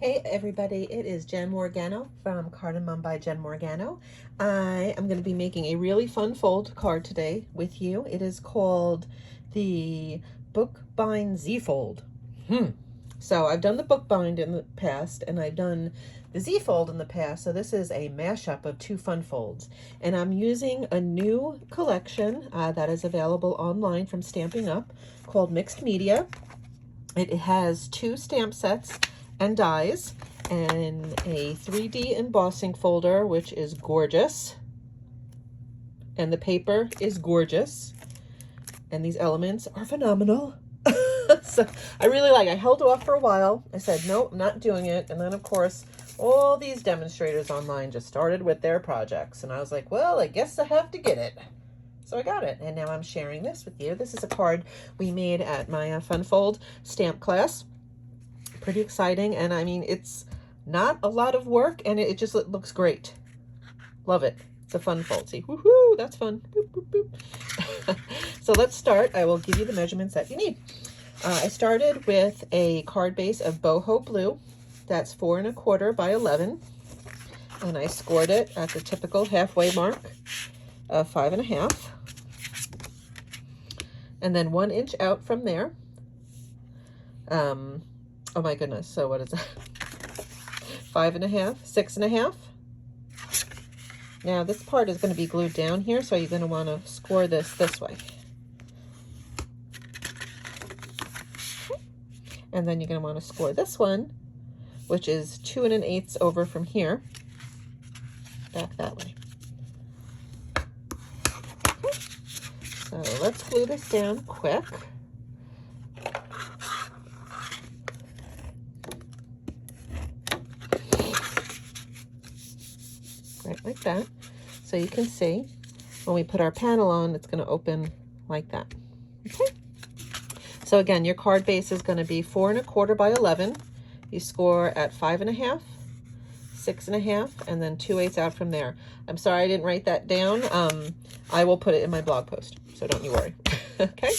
Hey everybody, it is Jen Morgano from Cardamom by Jen Morgano. I am going to be making a really fun fold card today with you. It is called the Bookbind Z Fold. So I've done the Bookbind in the past and I've done the Z Fold in the past. So this is a mashup of two fun folds. And I'm using a new collection that is available online from Stampin' Up! Called Mixed Media. It has two stamp sets and dies and a 3D embossing folder, which is gorgeous. And the paper is gorgeous. And these elements are phenomenal. So I really like it. I held off for a while. I said, nope, I'm not doing it. And then, of course, all these demonstrators online just started with their projects. And I was like, well, I guess I have to get it. So I got it. And now I'm sharing this with you. This is a card we made at my Fun Fold stamp class. Pretty exciting. And I mean, it's not a lot of work and it just looks great. Love it. It's a fun fold. See, woohoo, that's fun. Boop, boop, boop. So let's start. I will give you the measurements that you need. I started with a card base of boho blue. That's 4 1/4 by 11. And I scored it at the typical halfway mark of 5 1/2. And then 1 inch out from there. Oh my goodness. So what is that? 5 1/2, 6 1/2. Now this part is going to be glued down here, so you're going to want to score this way. And then you're going to want to score this one, which is 2 1/8 over from here, back that way. Okay. So let's glue this down quick. Right like that. So you can see when we put our panel on, it's going to open like that. Okay. So again, your card base is going to be 4 1/4 by 11. You score at 5 1/2, 6 1/2, and then 2/8 out from there. I'm sorry I didn't write that down. I will put it in my blog post, so don't you worry. Okay.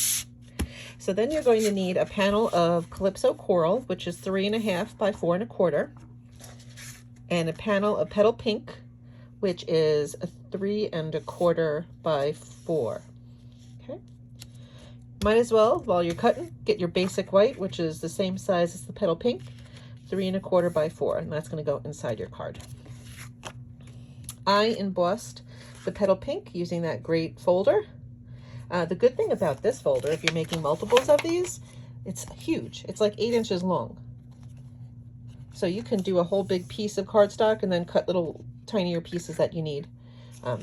So then you're going to need a panel of Calypso Coral, which is 3 1/2 by 4 1/4, and a panel of Petal Pink, which is a 3 1/4 by 4. Okay. Might as well, while you're cutting, get your basic white, which is the same size as the Petal Pink, 3 1/4 by 4, and that's going to go inside your card. I embossed the Petal Pink using that great folder. The good thing about this folder, if you're making multiples of these, it's huge. It's like 8 inches long. So you can do a whole big piece of cardstock and then cut little tinier pieces that you need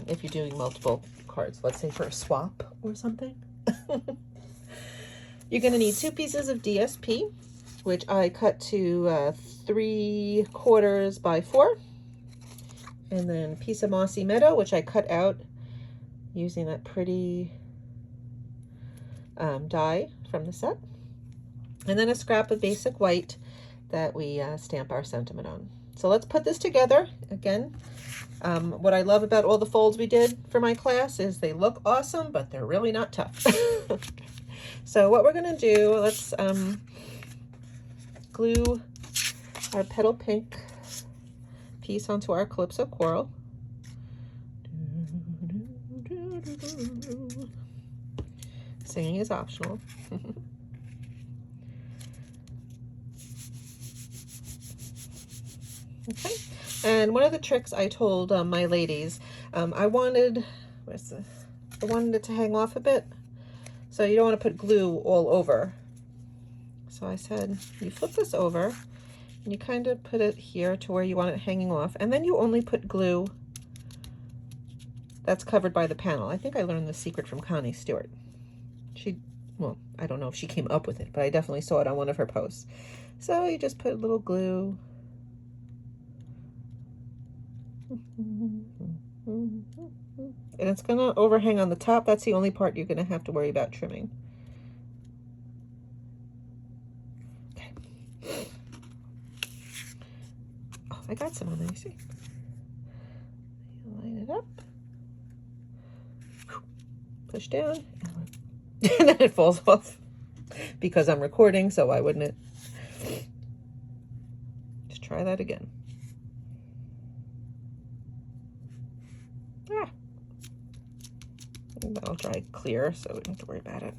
if you're doing multiple cards. Let's say for a swap or something. You're going to need 2 pieces of DSP, which I cut to 3/4 by 4. And then a piece of Mossy Meadow, which I cut out using that pretty die from the set. And then a scrap of basic white that we stamp our sentiment on. So let's put this together. Again, what I love about all the folds we did for my class is they look awesome, but they're really not tough. So what we're going to do, let's glue our Petal Pink piece onto our Calypso Coral. Singing is optional. Okay, and one of the tricks I told my ladies, I wanted it to hang off a bit, so you don't want to put glue all over. So I said, you flip this over, and you kind of put it here to where you want it hanging off, and then you only put glue that's covered by the panel. I think I learned the secret from Connie Stewart. Well, I don't know if she came up with it, but I definitely saw it on one of her posts. So you just put a little glue. And it's going to overhang on the top. That's the only part you're going to have to worry about trimming. Okay. Oh, I got some on there, you see. Line it up. Push down. And then it falls off because I'm recording, so why wouldn't it? Let's try that again. Ah. That'll dry clear, so we don't have to worry about it.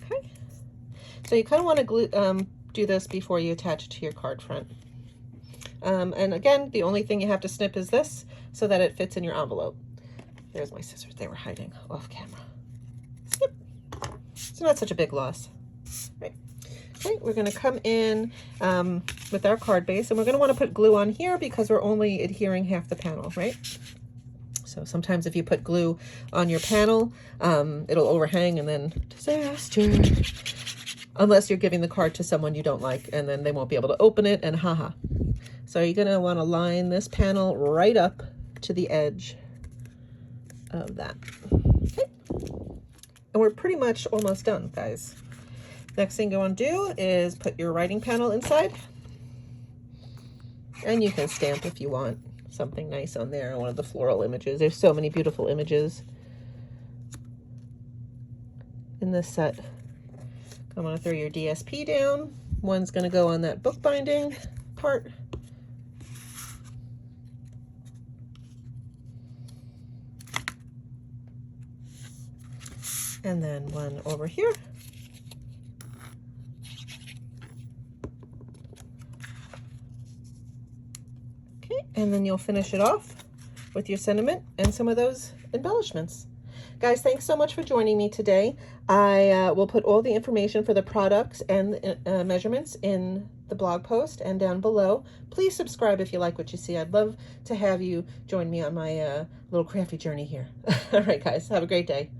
Okay. So you kind of want to glue, do this before you attach it to your card front. And again, the only thing you have to snip is this so that it fits in your envelope. There's my scissors. They were hiding off camera. Snip. It's not such a big loss. Right. Okay, we're going to come in with our card base, and we're going to want to put glue on here because we're only adhering half the panel, right? So sometimes if you put glue on your panel, it'll overhang and then disaster. Unless you're giving the card to someone you don't like, and then they won't be able to open it, and haha. So you're going to want to line this panel right up to the edge of that. Okay. And we're pretty much almost done, guys. Next thing you want to do is put your writing panel inside. And you can stamp if you want something nice on there, one of the floral images. There's so many beautiful images in this set. I'm going to throw your DSP down. One's going to go on that bookbinding part. And then one over here. Okay, and then you'll finish it off with your sentiment and some of those embellishments. Guys, thanks so much for joining me today. I will put all the information for the products and measurements in the blog post and down below. Please subscribe if you like what you see. I'd love to have you join me on my little crafty journey here. All right, guys, have a great day.